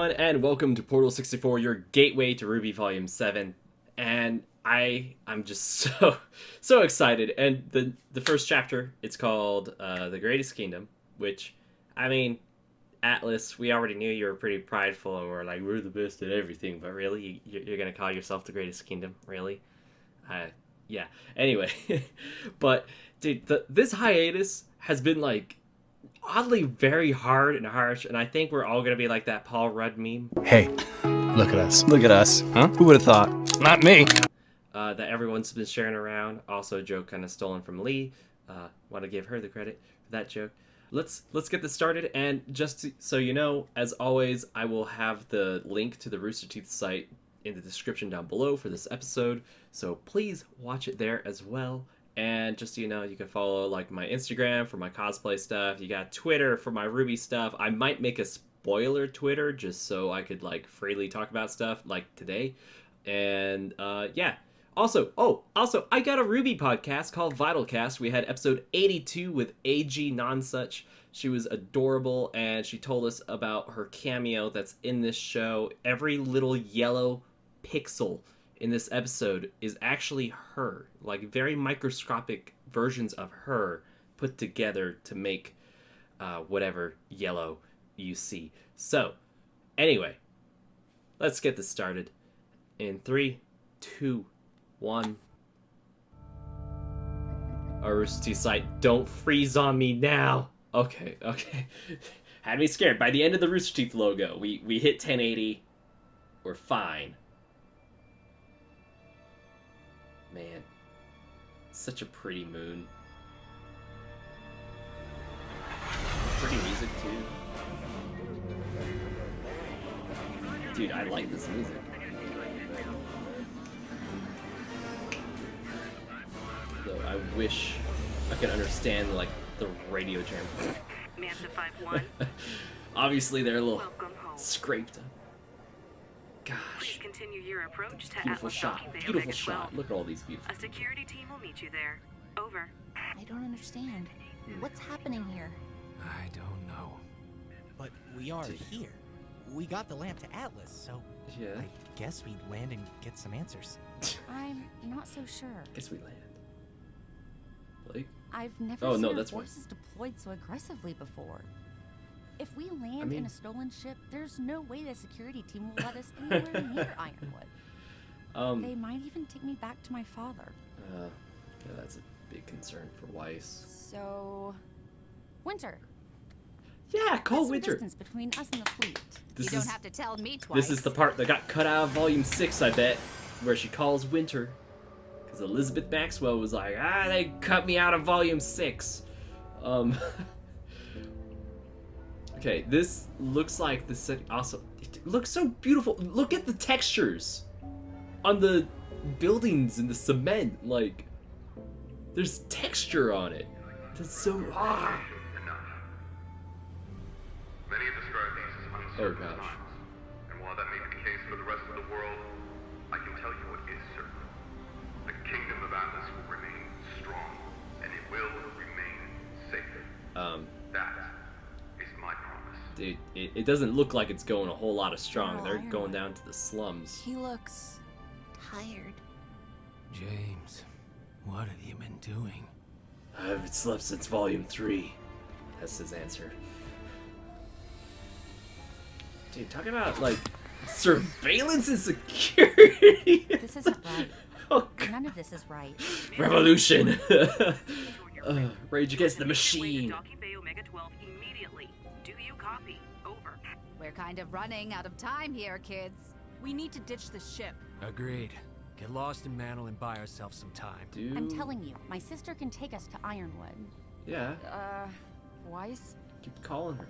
everyone, and welcome to Portal 64, your gateway to RWBY Volume 7. And I'm just so excited. And the first chapter, it's called The Greatest Kingdom, which, I mean, Atlas, we already knew you were pretty prideful, and we're like, we're the best at everything, but really? You're gonna call yourself the Greatest Kingdom? Really? Yeah. Anyway, but, dude, this hiatus has been, like, oddly very hard and harsh, and I think we're all gonna be like that Paul Rudd meme. Hey, look at us. Look at us. Huh? Who would have thought? Not me. That everyone's been sharing around. Also, a joke kind of stolen from Lee. Want to give her the credit for that joke. Let's get this started, and so you know, as always, I will have the link to the Rooster Teeth site in the description down below for this episode, so please watch it there as well. And just so you know, you can follow like my Instagram for my cosplay stuff. You got Twitter for my RWBY stuff. I might make a spoiler Twitter just so I could like freely talk about stuff like today. And yeah. Also, I got a RWBY podcast called Vitalcast. We had episode 82 with AG Nonsuch. She was adorable, and she told us about her cameo that's in this show. Every little yellow pixel in this episode is actually her, like very microscopic versions of her put together to make whatever yellow you see. So, anyway, let's get this started. In 3, 2, 1. Our Rooster Teeth site, don't freeze on me now. Okay. Had me scared. By the end of the Rooster Teeth logo, we hit 1080. We're fine. Man, such a pretty moon. Pretty music too. Dude, I like this music. Though I wish I could understand like the radio term. Mantle 5-1. Obviously they're a little scraped up. Please Gosh. continue your approach to Beautiful Atlas shot. Docking Bay Beautiful Omega shot. 12. Look at all these beautiful. A security team will meet you there. Over. I don't understand. What's happening here? I don't know. But we are here. We got the lamp to Atlas, so Yeah. I guess we land and get some answers. I'm not so sure. Guess we land. Blake? I've never Oh, seen no, our that's forces deployed so aggressively before. If we land mean- in a stolen ship, there's no way the security team will let us anywhere near Ironwood. They might even take me back to my father. Yeah, that's a big concern for Weiss. So, Winter. Yeah, call What's the Winter. distance between us and the fleet? This you is don't have to tell me twice. this is the part that got cut out of Volume 6, I bet, where she calls Winter. Because Elizabeth Maxwell was like, they cut me out of Volume 6. Okay, this looks like the city. Also, it looks so beautiful. Look at the textures on the buildings and the cement. Like, there's texture on it. That's so. Many have described these as uncertain Oh, gosh. times, and while that may be the case for the rest of the world, I can tell you what is certain. The kingdom of Atlas will remain strong, and it will remain safe. That is my promise. Dude, it doesn't look like it's going a whole lot of strong. Oh, They're Iron going Man. down to the slums. He looks tired. James, what have you been doing? I haven't slept since Volume 3. That's his answer. Dude, talk about, like, surveillance and security! This isn't right. Oh, God. None of this is right. Revolution! Rage Against the Machine! Docking Bay Omega 12 immediately. Do you copy? Over. We're kind of running out of time here, kids. We need to ditch the ship. Agreed. Get lost in Mantle and buy ourselves some time. Dude. I'm telling you, my sister can take us to Ironwood. Yeah, Weiss? keep calling her.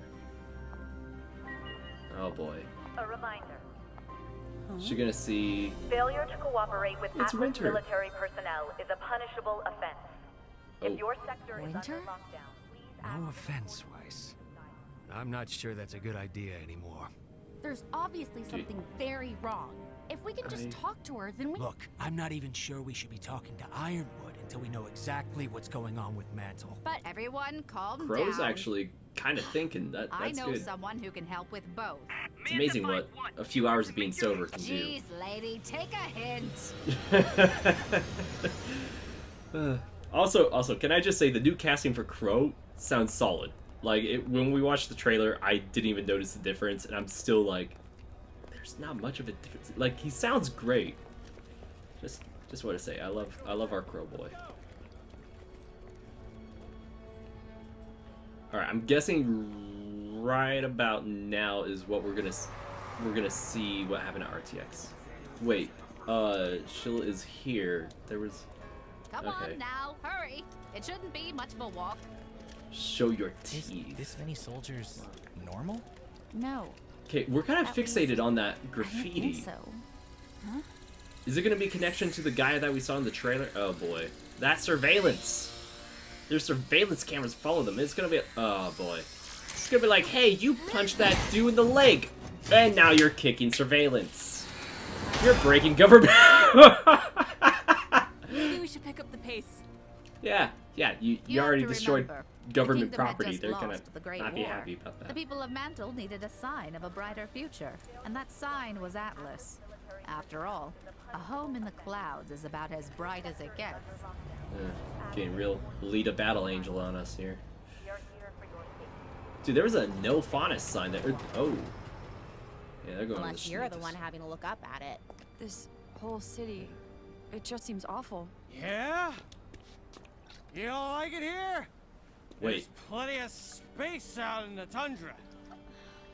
Oh boy. A reminder. She's gonna see... Failure to cooperate with It's Atlas Winter. military personnel is a punishable offense. Oh. If your sector is Winter? under lockdown, please act No offense, Weiss. I'm not sure that's a good idea anymore. There's obviously something very wrong. If we can just talk to her, then we... Look, I'm not even sure we should be talking to Ironwood until we know exactly what's going on with Mantle. But everyone calm Crow's down. actually kind of thinking. That's I know good. someone who can help with both. It's amazing what a few hours of being sober can do. Jeez, lady, take a hint. Also, can I just say the new casting for Crow sounds solid. Like when we watched the trailer, I didn't even notice the difference, and I'm still like, there's not much of a difference. Like he sounds great. Just want to say, I love our Crow boy. All right, I'm guessing right about now is what we're gonna see what happened to RTX. Wait, Sheila is here. There was. Come on now, hurry. It shouldn't be much of a walk. Show your teeth. This many soldiers normal? No. Okay, we're kind of At fixated least on that I don't graffiti. think so. Huh? Is it going to be a connection to the guy that we saw in the trailer? Oh boy. That's surveillance. There's surveillance cameras follow them. It's going to be... Oh boy. It's going to be like, hey, you punched that dude in the leg. And now you're kicking surveillance. You're breaking government... Maybe we should pick up the pace. Yeah, you You already have to destroyed remember, government the kingdom had property. just They're going lost the to Great not be War. happy about that. The people of Mantle needed a sign of a brighter future, and that sign was Atlas. After all, a home in the clouds is about as bright as it gets. Getting real lead a battle angel on us here. Dude, there was a no faunus sign there. Oh. Yeah, they're going Unless to you're the one having to look up at it. This whole city, it just seems awful. Yeah? You don't like it here? Wait, There's plenty of space out in the tundra.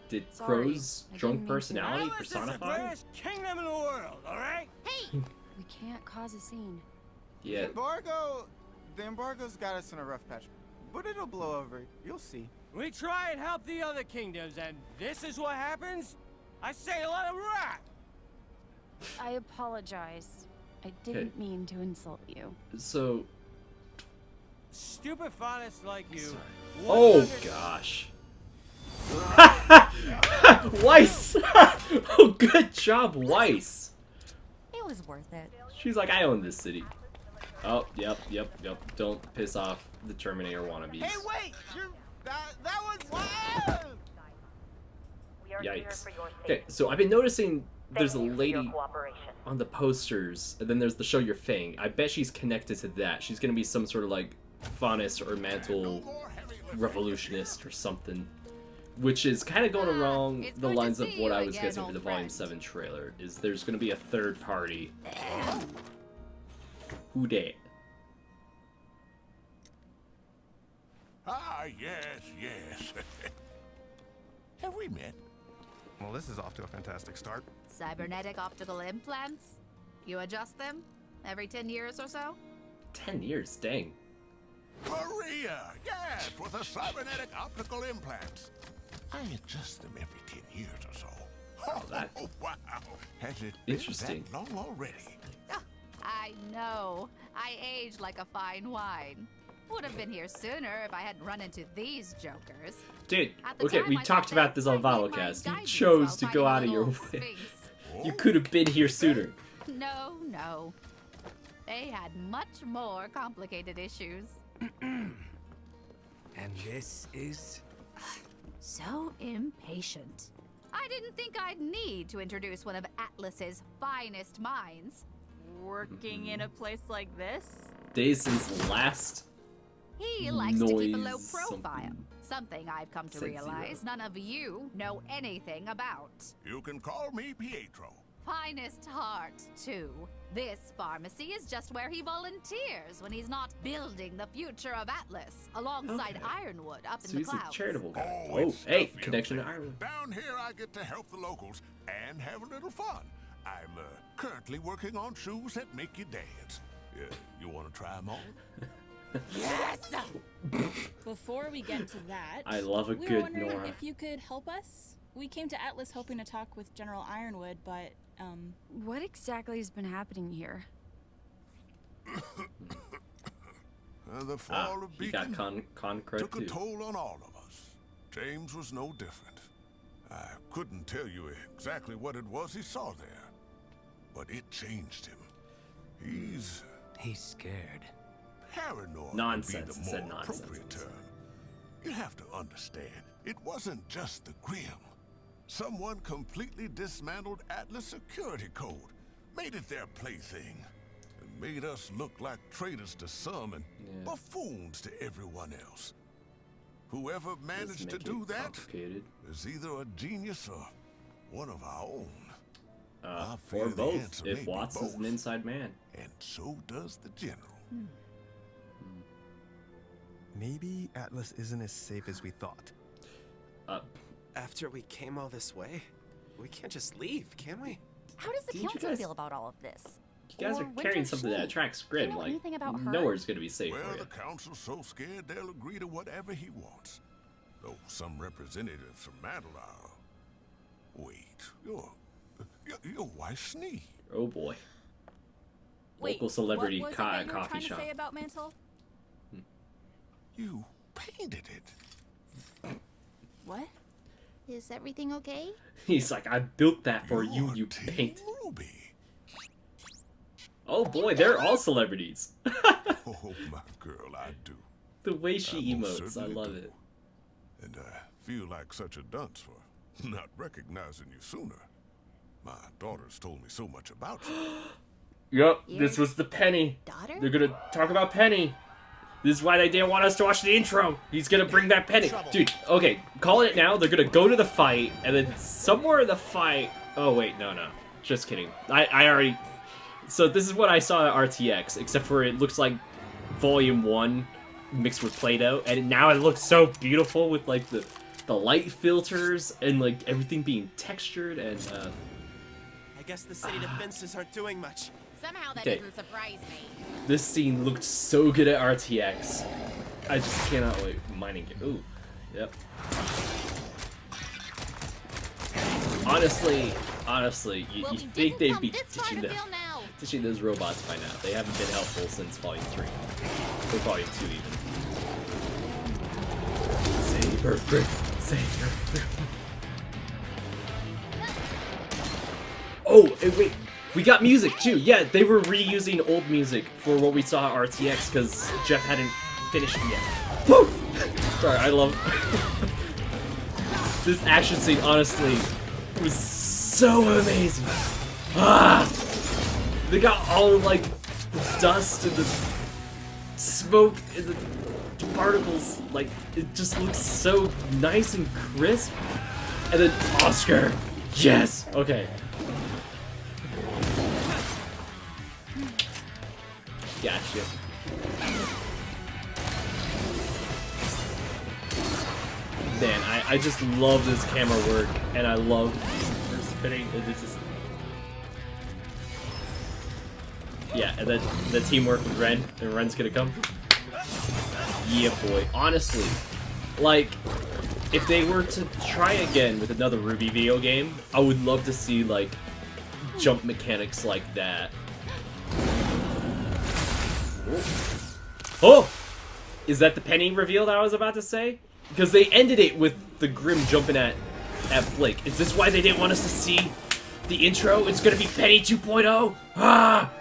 did Sorry, Crow's I drunk didn't mean to. personality Atlas is the personify? greatest kingdom in the world, alright? We can't cause a scene. Yeah. The embargo's got us in a rough patch, but it'll blow over. You'll see. We try and help the other kingdoms, and this is what happens? I say let them rot! I apologize. I didn't mean to insult you. So, Stupid faunists like you. oh gosh. Weiss! Oh, good job, Weiss. It was worth it. She's like, I own this city. Oh, yep. Don't piss off the Terminator wannabes. Hey, wait! That was wild! We are here Yikes. for your Okay, safety. so I've been noticing there's a Thank you for your lady cooperation. on the posters, and then there's the show your thing. I bet she's connected to that. She's gonna be some sort of like faunus or mantle revolutionist or something, which is kind of going along it's the good to lines of see what you I was again, guessing for old the Volume friend. 7 trailer. Is there's gonna be a third party? Who dat? Ah, yes. Have we met? Well, this is off to a fantastic start. Cybernetic optical implants? You adjust them every 10 years or so? 10 years, dang. Maria! Yes, with the cybernetic optical implants. I adjust them every 10 years or so. Oh, that- wow. Has it been Interesting. that long already? I know. I age like a fine wine. Would have been here sooner if I hadn't run into these jokers. Dude, At the okay, time, we I talked thought about they this on might need my Volocast. You guidance chose while to go fighting out a of your little way. sphinx. You could have been here sooner. No. They had much more complicated issues. And this is... So impatient. I didn't think I'd need to introduce one of Atlas's finest minds. Working in a place like this? Days since last He likes to keep a low noise profile. Something I've come to Said realize none of you know anything about. You can call me Pietro. Finest heart, too. This pharmacy is just where he volunteers when he's not building the future of Atlas alongside Okay. Ironwood up So in the he's a clouds. charitable guy. Oh, Oh, it's hey, stuff, connection to young man. Ireland. Down here, I get to help the locals and have a little fun. I'm currently working on shoes that make you dance. You want to try them on? Yes! Before we get to that, I love a we were good wondering Nora. if you could help us. We came to Atlas hoping to talk with General Ironwood, but What exactly has been happening here? The fall of He got Beacon Concrete took a too. toll on all of us. James was no different. I couldn't tell you exactly what it was he saw there, but it changed him. He's scared. paranoid. Nonsense. Would It be the said more nonsense. appropriate term. You have to understand, it wasn't just the Grimm. Someone completely dismantled Atlas security code, made it their plaything, and made us look like traitors to some and buffoons to everyone else. Whoever managed to do that is either a genius or one of our own. Or both, if Watts is an inside man. And so does the general. Maybe Atlas isn't as safe as we thought. After we came all this way, we can't just leave, can we? How does the council feel about all of this? You guys are carrying something that attracts Grimm. Like, nowhere's gonna be safe for you. The council's so scared they'll agree to whatever he wants. Though some representatives from Mantle are... Wait, your wife's Sneed. Oh boy. Wait, local celebrity what was it that you were coffee trying shop. To say about Mantle? You painted it. What? Is everything okay? He's like, I built that for you, you paint. RWBY. Oh boy, they're all celebrities. Oh my girl, I do. The way she most emotes, I certainly love do. it. And I feel like such a dunce for not recognizing you sooner. My daughters told me so much about you. Yep, this was the Penny. Daughter? They're gonna talk about Penny. This is why they didn't want us to watch the intro. He's gonna bring back Penny. Dude, okay, calling it now. They're gonna go to the fight, and then somewhere in the fight... Oh, wait, no. Just kidding. I already... So this is what I saw at RTX, except for it looks like Volume 1 mixed with Play-Doh, and now it looks so beautiful with, like, the light filters and, like, everything being textured, and, I guess the city defenses aren't doing much. Somehow that Okay. doesn't surprise me. This scene looked so good at RTX. I just cannot wait. Mining game. Ooh. Yep. Honestly, you think they'd be teaching those robots by now. They haven't been helpful since Volume 3. Or Volume 2 even. Save her, Brick. Save her. Oh, wait. We got music too. Yeah, they were reusing old music for what we saw at RTX because Jeff hadn't finished it yet. Woo! Sorry, I love this action scene. Honestly, was so amazing. They got all of, like, the dust and the smoke and the particles. Like, it just looks so nice and crisp. And then Oscar, yes. Okay. Gotcha. Man, I just love this camera work, and I love her spinning. It's just... Yeah, and then the teamwork with Ren, and Ren's gonna come. Yeah, boy. Honestly, like, if they were to try again with another RWBY video game, I would love to see, like, jump mechanics like that. Oh! Is that the Penny reveal that I was about to say? Because they ended it with the Grimm jumping at Blake. Is this why they didn't want us to see the intro? It's gonna be Penny 2.0? Ah!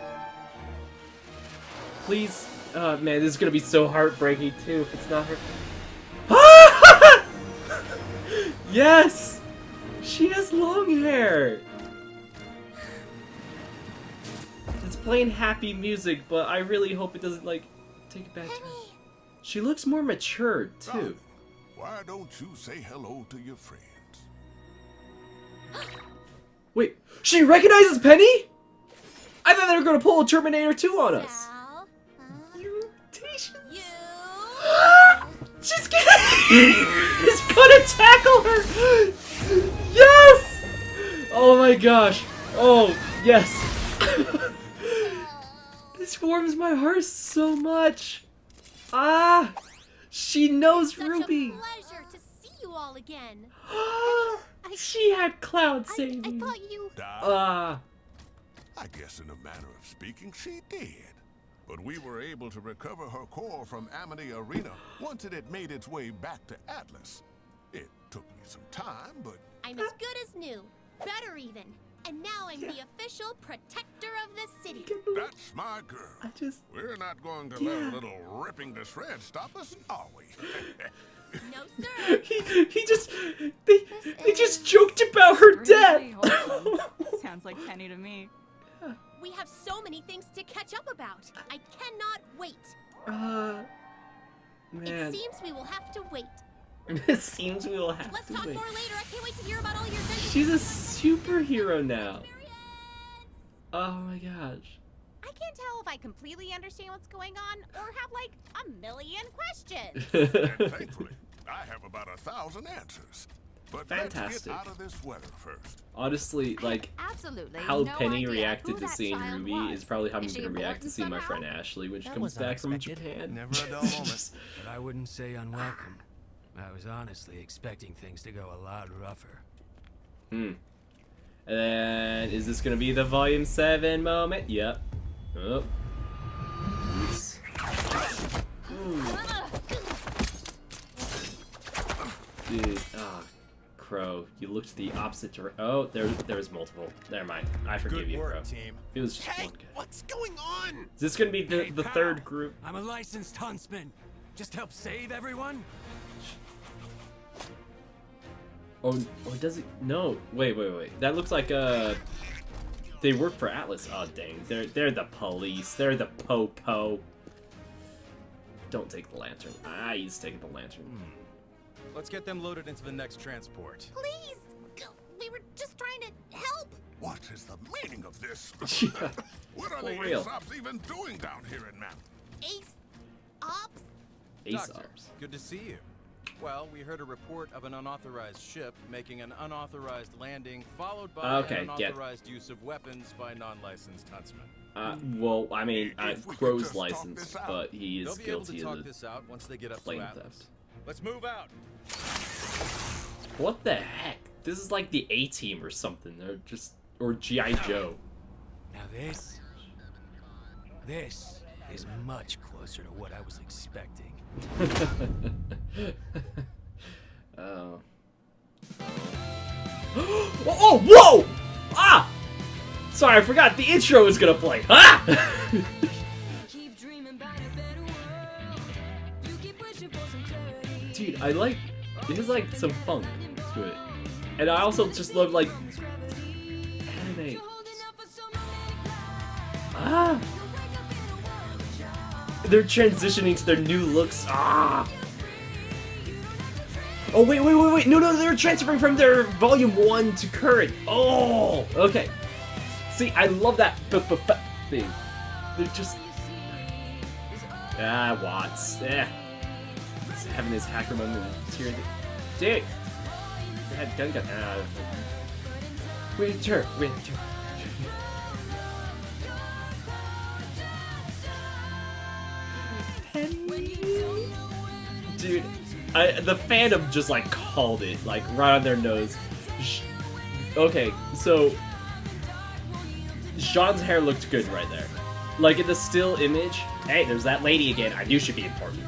Please. Oh, man, this is gonna be so heartbreaking, too, if it's not her. Ah! Yes! She has long hair! It's playing happy music, but I really hope it doesn't, like, take a bad turn. She looks more mature, too. Why don't you say hello to your friends? Wait, she recognizes Penny? I thought they were gonna pull a Terminator 2 on us. She's gonna tackle her! Yes! Oh my gosh. Oh, yes. This warms my heart so much. Ah! She knows RWBY. Pleasure to see you all again. She had Cloud saving. I thought you... I guess in a manner of speaking, she did. But we were able to recover her core from Amity Arena once it had made its way back to Atlas. It took me some time, but... I'm as good as new. Better even. And now I'm the official protector of the city. That's my girl. We're not going to let a little ripping to shreds stop us, are we? No he just they just joked about her death. Sounds like Penny to me. We have so many things to catch up about. I cannot wait. Man. It seems we will have to wait. It seems we will have Let's to talk wait. more later. I can't wait to hear about all your adventures. She's a superhero now. Oh my gosh. I can't tell if I completely understand what's going on or have like a million questions. And thankfully, I have about 1,000 answers. But Fantastic. let's get out of this weather first. Honestly, like, absolutely how no Penny idea reacted who to that seeing child Ruby was. is probably how I'm Is she gonna react to important seeing my somehow? friend Ashley when she That comes was back from unexpected. Japan. Never a dull moment. But I wouldn't say unwelcome. I was honestly expecting things to go a lot rougher. And then, is this gonna be the Volume 7 moment? Yep. Oh. Oops. Dude, Crow, you looked the opposite direction. Oh, there's multiple. Never mind. I forgive you, Crow. Team. It was just Hey, one guy. what's going on? Is this gonna be the pal. third group? I'm a licensed huntsman. Just help save everyone? Oh, does it? No. Wait. That looks like they work for Atlas. Oh dang, they're the police. They're the po-po. Don't take the lantern. I used to take the lantern. Let's get them loaded into the next transport. Please. We were just trying to help. What is the meaning of this? Yeah, What are for the real. Aesop's even doing down here in Mantle? Ace. Ops. Ace Doctor, Ops. good to see you. Well, we heard a report of an unauthorized ship making an unauthorized landing, followed by Okay, an yeah. unauthorized use of weapons by non-licensed huntsmen. Well, I mean, If we could Crow's just talk licensed, this out. but he They'll is be able guilty to talk of the this out once they get up to plane Atlas. theft. Let's move out. What the heck? This is like the A-Team or something. They're just, or G.I. Joe. Now this is much closer to what I was expecting. Oh. Oh, whoa! Ah! Sorry, I forgot the intro was gonna play. Ah! Dude, I like, there's like some funk to it. And I also just love like anime. Ah! They're transitioning to their new looks. Ah! Oh, wait. No, they're transferring from their Volume 1 to current. Oh, okay. See, I love that thing. They're just... Watts. Just having this hacker moment here. Dude! Your head gun. Winter. Dude, the fandom just like called it, like right on their nose. Okay, so Sean's hair looked good right there. Like in the still image, hey, there's that lady again. I knew she'd be important.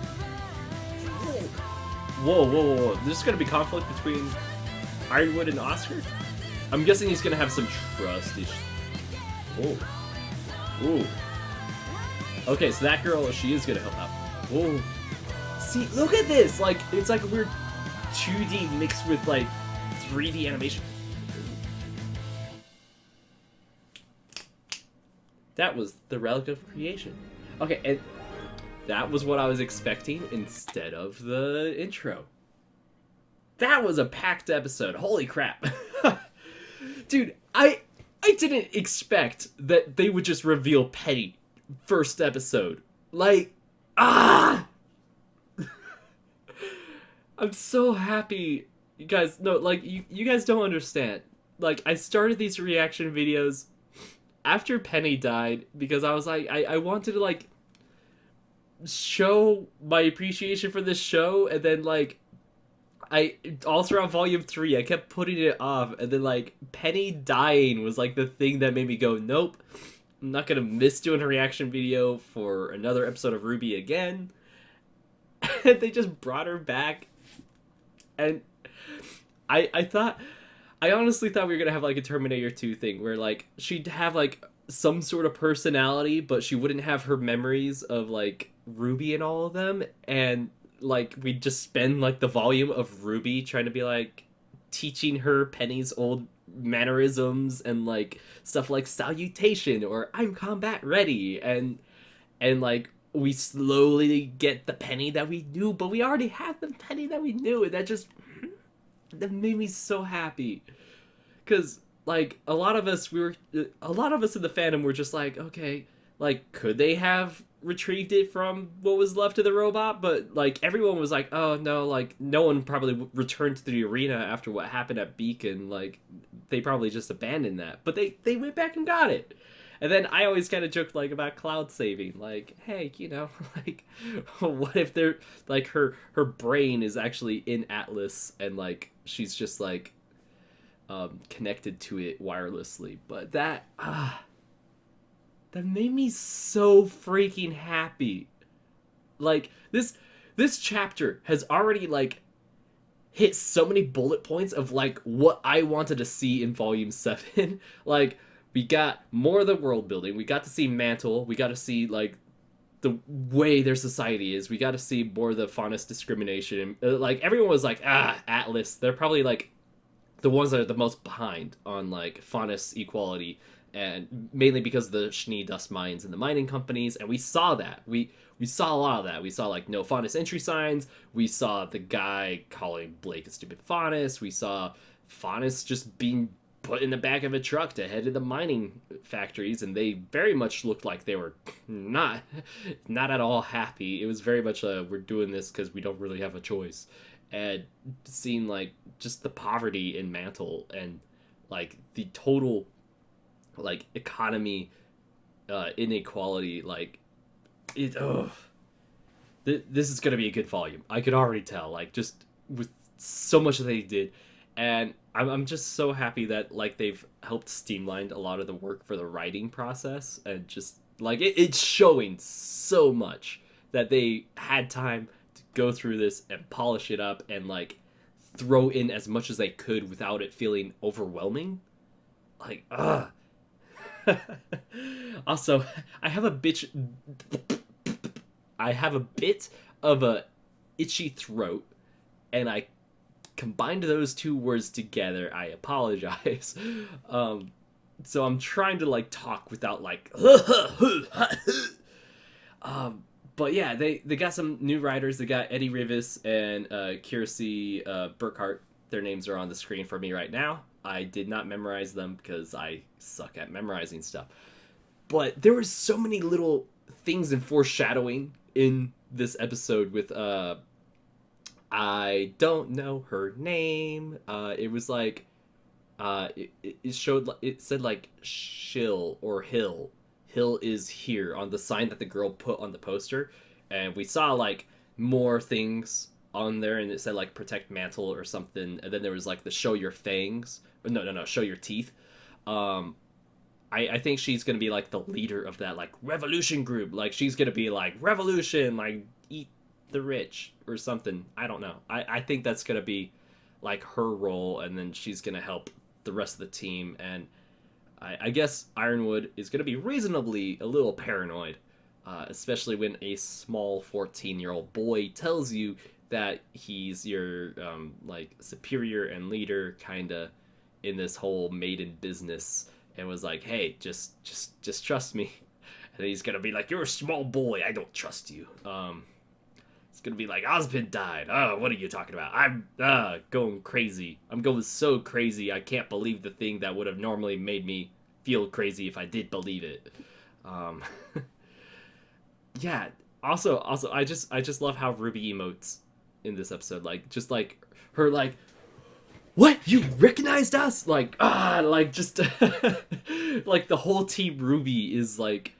Whoa. There's gonna be conflict between Ironwood and Oscar? I'm guessing he's gonna have some trust issues. Ooh. Okay, so that girl, she is gonna help out. Whoa. See, look at this! Like, it's like a weird 2D mixed with, like, 3D animation. That was the relic of creation. Okay, and that was what I was expecting instead of the intro. That was a packed episode. Holy crap. Dude, I didn't expect that they would just reveal Penny first episode. Like, I'm so happy. You guys, no, like, you guys don't understand. Like, I started these reaction videos after Penny died because I was like, I wanted to, like, show my appreciation for this show, and then, like, all throughout Volume 3, I kept putting it off, and then, like, Penny dying was, like, the thing that made me go, nope, I'm not gonna miss doing a reaction video for another episode of RWBY again. And they just brought her back. And I honestly thought we were gonna have like a Terminator 2 thing where like she'd have like some sort of personality, but she wouldn't have her memories of like RWBY and all of them. And like we just spend like the volume of RWBY trying to be like teaching her Penny's old mannerisms and like stuff like salutation or I'm combat ready, and like we slowly get the Penny that we knew, but we already had the Penny that we knew, and that made me so happy. Because like a lot of us in the fandom were just like, okay, like could they have retrieved it from what was left of the robot? But like everyone was like, oh no, like no one probably returned to the arena after what happened at Beacon. Like they probably just abandoned that, but they went back and got it. And then I always kind of joked like about Cloud saving, like, hey, you know, like what if they're like her brain is actually in Atlas and like she's just like connected to it wirelessly. But that made me so freaking happy. Like this chapter has already like hit so many bullet points of like what I wanted to see in volume 7. Like we got more of the world building, we got to see Mantle, we got to see like the way their society is, we got to see more of the Faunus discrimination. Like everyone was like, Atlas, they're probably like the ones that are the most behind on like Faunus equality, and mainly because of the Schnee dust mines and the mining companies. And we saw that. We saw a lot of that. We saw like no Faunus entry signs. We saw the guy calling Blake a stupid Faunus. We saw Faunus just being put in the back of a truck to head to the mining factories, and they very much looked like they were not at all happy. It was very much we're doing this because we don't really have a choice. And seeing like just the poverty in Mantle and like the total like economy inequality, like it this is gonna be a good volume. I could already tell, like just with so much that they did. And I'm just so happy that like they've helped streamline a lot of the work for the writing process, and just like it's showing so much that they had time to go through this and polish it up and like throw in as much as they could without it feeling overwhelming. Like Also, I have a bit of a itchy throat, and I combined those two words together. I apologize. So I'm trying to like talk without like but yeah, they got some new writers. They got Eddie Rivas and Kiersey Burkhart. Their names are on the screen for me right now. I did not memorize them because I suck at memorizing stuff. But there were so many little things and foreshadowing in this episode with I don't know her name. It was like it said like shill or hill. Hill is here on the sign that the girl put on the poster, and we saw like more things on there, and it said like protect Mantle or something, and then there was like the show your fangs. No, show your teeth. I think she's gonna be like the leader of that like revolution group. Like she's gonna be like revolution, like eat the rich or something. I don't know. I think that's gonna be like her role, and then she's gonna help the rest of the team. And I guess Ironwood is gonna be reasonably a little paranoid, especially when a small 14-year-old boy tells you that he's your like superior and leader kinda in this whole maiden business, and was like, hey, just trust me. And then he's gonna be like, you're a small boy, I don't trust you. It's gonna be like, Ozpin died. Oh, what are you talking about? I'm going crazy. I'm going so crazy, I can't believe the thing that would have normally made me feel crazy if I did believe it. Yeah, also I just love how RWBY emotes in this episode. Like, just like her like, what? You recognized us? Like, like just like the whole team RWBY is like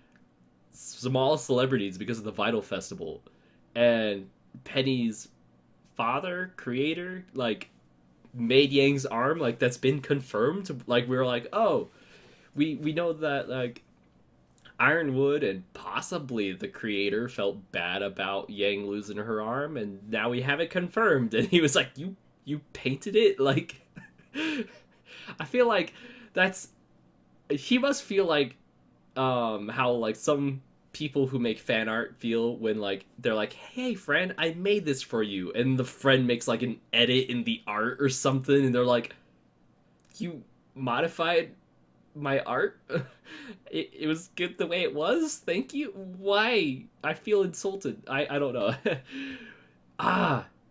small celebrities because of the Vital Festival. And Penny's father, creator, like made Yang's arm, like that's been confirmed. Like we were like, oh, we know that like Ironwood and possibly the creator felt bad about Yang losing her arm, and now we have it confirmed. And he was like, you painted it? Like I feel like he must feel like how like some people who make fan art feel when like they're like, hey friend, I made this for you, and the friend makes like an edit in the art or something, and they're like, you modified my art? It was good the way it was, thank you. Why? I feel insulted. I don't know.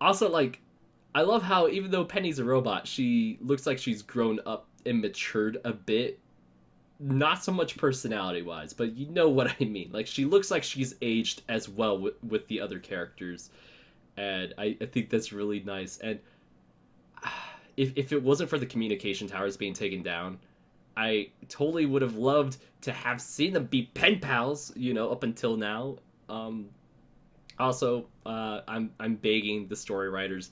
Also, like, I love how even though Penny's a robot, she looks like she's grown up and matured a bit. Not so much personality wise, but you know what I mean. Like, she looks like she's aged as well with the other characters, and I think that's really nice. And if it wasn't for the communication towers being taken down, I totally would have loved to have seen them be pen pals, you know, up until now. Also, I'm begging the story writers,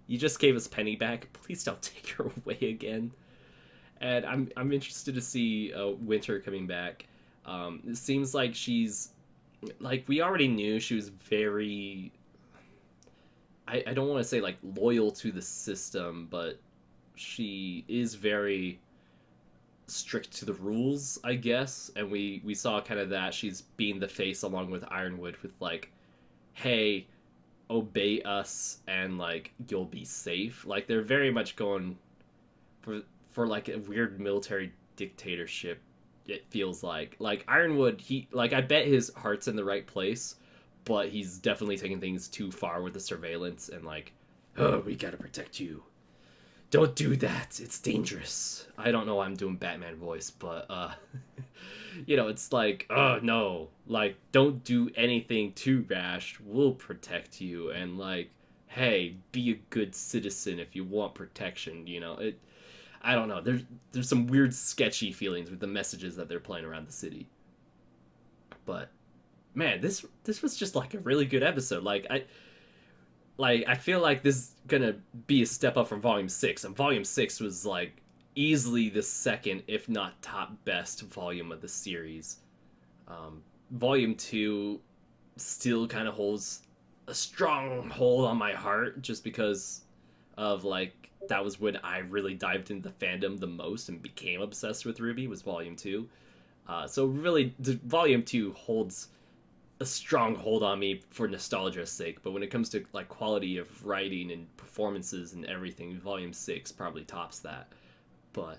you just gave us Penny back, please don't take her away again. And I'm interested to see Winter coming back. It seems like she's, like, we already knew she was very, I don't want to say like loyal to the system, but she is very strict to the rules, I guess. And we saw kind of that she's being the face along with Ironwood with like, hey, obey us and like you'll be safe. Like, they're very much going for like a weird military dictatorship, it feels like. Like, Ironwood, he, like, I bet his heart's in the right place, but he's definitely taking things too far with the surveillance and like, oh, we gotta protect you. Don't do that. It's dangerous. I don't know why I'm doing Batman voice, but, you know, it's like, oh, no. Like, don't do anything too rash. We'll protect you. And, like, hey, be a good citizen if you want protection, you know? I don't know. There's some weird sketchy feelings with the messages that they're playing around the city. But, man, this was just, like, a really good episode. I feel like this is gonna be a step up from Volume 6, and Volume 6 was, like, easily the second, if not top best volume of the series. Volume 2 still kind of holds a strong hold on my heart, just because of, like, that was when I really dived into the fandom the most and became obsessed with RWBY, was Volume 2. So really, Volume 2 holds a strong hold on me for nostalgia's sake, but when it comes to like quality of writing and performances and everything, Volume 6 probably tops that. But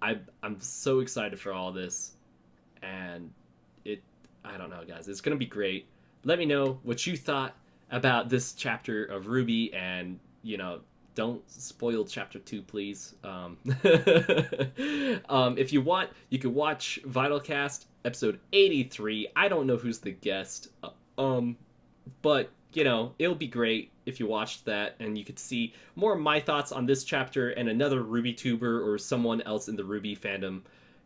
I'm so excited for all this, and I don't know, guys, it's gonna be great. Let me know what you thought about this chapter of RWBY, and you know, don't spoil chapter 2, please. If you want, you can watch Vitalcast episode 83. I don't know who's the guest, but you know, it'll be great if you watched that and you could see more of my thoughts on this chapter and another RWBY tuber or someone else in the RWBY fandom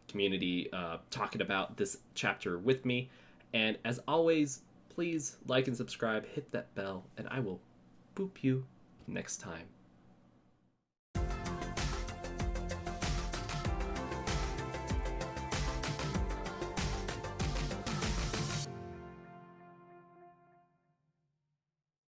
community talking about this chapter with me. And as always, please like and subscribe, hit that bell, and I will boop you next time.